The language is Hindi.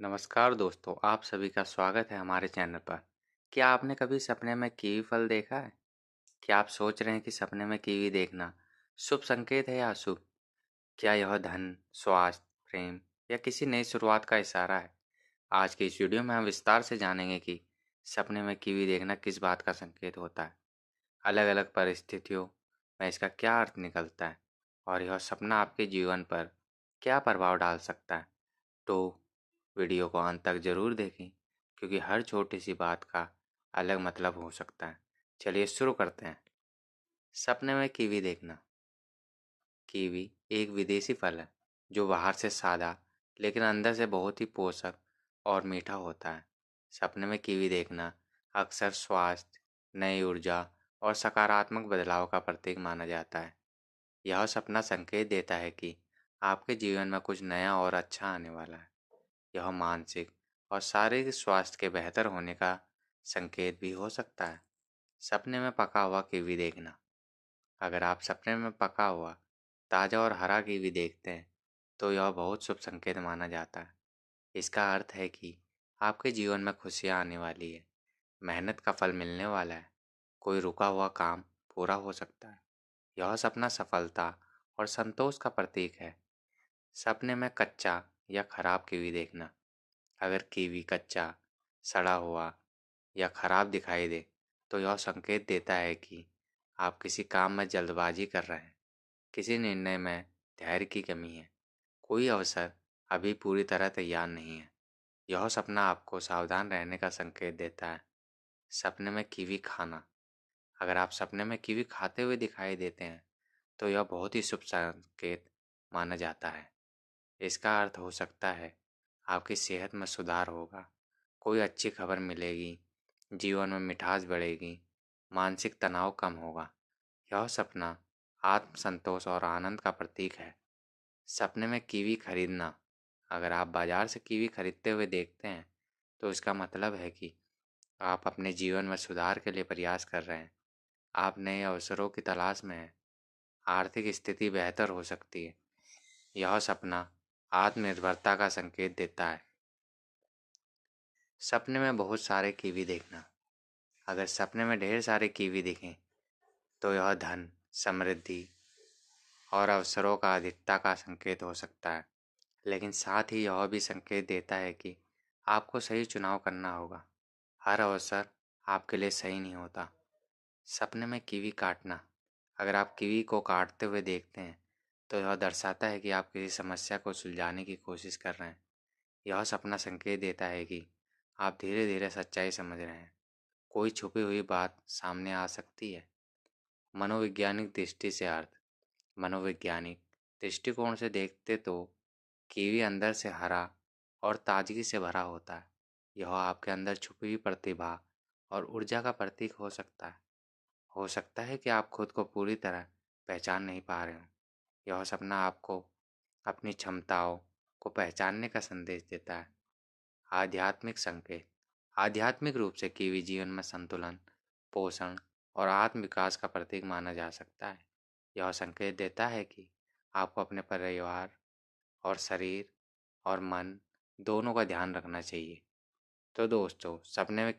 नमस्कार दोस्तों, आप सभी का स्वागत है हमारे चैनल पर। क्या आपने कभी सपने में कीवी फल देखा है? क्या आप सोच रहे हैं कि सपने में कीवी देखना शुभ संकेत है या अशुभ? क्या यह धन, स्वास्थ्य, प्रेम या किसी नई शुरुआत का इशारा है? आज की इस वीडियो में हम विस्तार से जानेंगे कि सपने में कीवी देखना किस बात का संकेत होता है, अलग-अलग परिस्थितियों में इसका क्या अर्थ निकलता है और यह सपना आपके जीवन पर क्या प्रभाव डाल सकता है। तो वीडियो को अंत तक ज़रूर देखें, क्योंकि हर छोटी सी बात का अलग मतलब हो सकता है। चलिए शुरू करते हैं। सपने में कीवी देखना। कीवी एक विदेशी फल है जो बाहर से सादा लेकिन अंदर से बहुत ही पोषक और मीठा होता है। सपने में कीवी देखना अक्सर स्वास्थ्य, नई ऊर्जा और सकारात्मक बदलाव का प्रतीक माना जाता है। यह सपना संकेत देता है कि आपके जीवन में कुछ नया और अच्छा आने वाला है। यह मानसिक और शारीरिक स्वास्थ्य के बेहतर होने का संकेत भी हो सकता है। सपने में पका हुआ कीवी देखना। अगर आप सपने में पका हुआ ताज़ा और हरा कीवी देखते हैं, तो यह बहुत शुभ संकेत माना जाता है। इसका अर्थ है कि आपके जीवन में खुशियाँ आने वाली है, मेहनत का फल मिलने वाला है, कोई रुका हुआ काम पूरा हो सकता है। यह सपना सफलता और संतोष का प्रतीक है। सपने में कच्चा या खराब कीवी देखना। अगर कीवी कच्चा, सड़ा हुआ या खराब दिखाई दे, तो यह संकेत देता है कि आप किसी काम में जल्दबाजी कर रहे हैं, किसी निर्णय में धैर्य की कमी है, कोई अवसर अभी पूरी तरह तैयार नहीं है। यह सपना आपको सावधान रहने का संकेत देता है। सपने में कीवी खाना। अगर आप सपने में कीवी खाते हुए दिखाई देते हैं, तो यह बहुत ही शुभ संकेत माना जाता है। इसका अर्थ हो सकता है आपकी सेहत में सुधार होगा, कोई अच्छी खबर मिलेगी, जीवन में मिठास बढ़ेगी, मानसिक तनाव कम होगा। यह सपना आत्मसंतोष और आनंद का प्रतीक है। सपने में कीवी खरीदना। अगर आप बाजार से कीवी खरीदते हुए देखते हैं, तो इसका मतलब है कि आप अपने जीवन में सुधार के लिए प्रयास कर रहे हैं। आप नए अवसरों की तलाश में हैं। आर्थिक स्थिति बेहतर हो सकती है। यह सपना आत्मनिर्भरता का संकेत देता है। सपने में बहुत सारे कीवी देखना। अगर सपने में ढेर सारे कीवी दिखें, तो यह धन, समृद्धि और अवसरों का अधिकता का संकेत हो सकता है। लेकिन साथ ही यह भी संकेत देता है कि आपको सही चुनाव करना होगा। हर अवसर आपके लिए सही नहीं होता। सपने में कीवी काटना। अगर आप कीवी को काटते हुए देखते हैं, तो यह दर्शाता है कि आप किसी समस्या को सुलझाने की कोशिश कर रहे हैं। यह सपना संकेत देता है कि आप धीरे धीरे सच्चाई समझ रहे हैं। कोई छुपी हुई बात सामने आ सकती है। मनोवैज्ञानिक दृष्टि से अर्थ। मनोवैज्ञानिक दृष्टिकोण से देखते तो कीवी अंदर से हरा और ताजगी से भरा होता है। यह आपके अंदर छुपी हुई प्रतिभा और ऊर्जा का प्रतीक हो सकता है। हो सकता है कि आप खुद को पूरी तरह पहचान नहीं पा रहे हों। यह सपना आपको अपनी क्षमताओं को पहचानने का संदेश देता है। आध्यात्मिक संकेत। आध्यात्मिक रूप से कीवी जीवन में संतुलन, पोषण और आत्म विकास का प्रतीक माना जा सकता है। यह संकेत देता है कि आपको अपने परिवार और शरीर और मन दोनों का ध्यान रखना चाहिए। तो दोस्तों, सपने में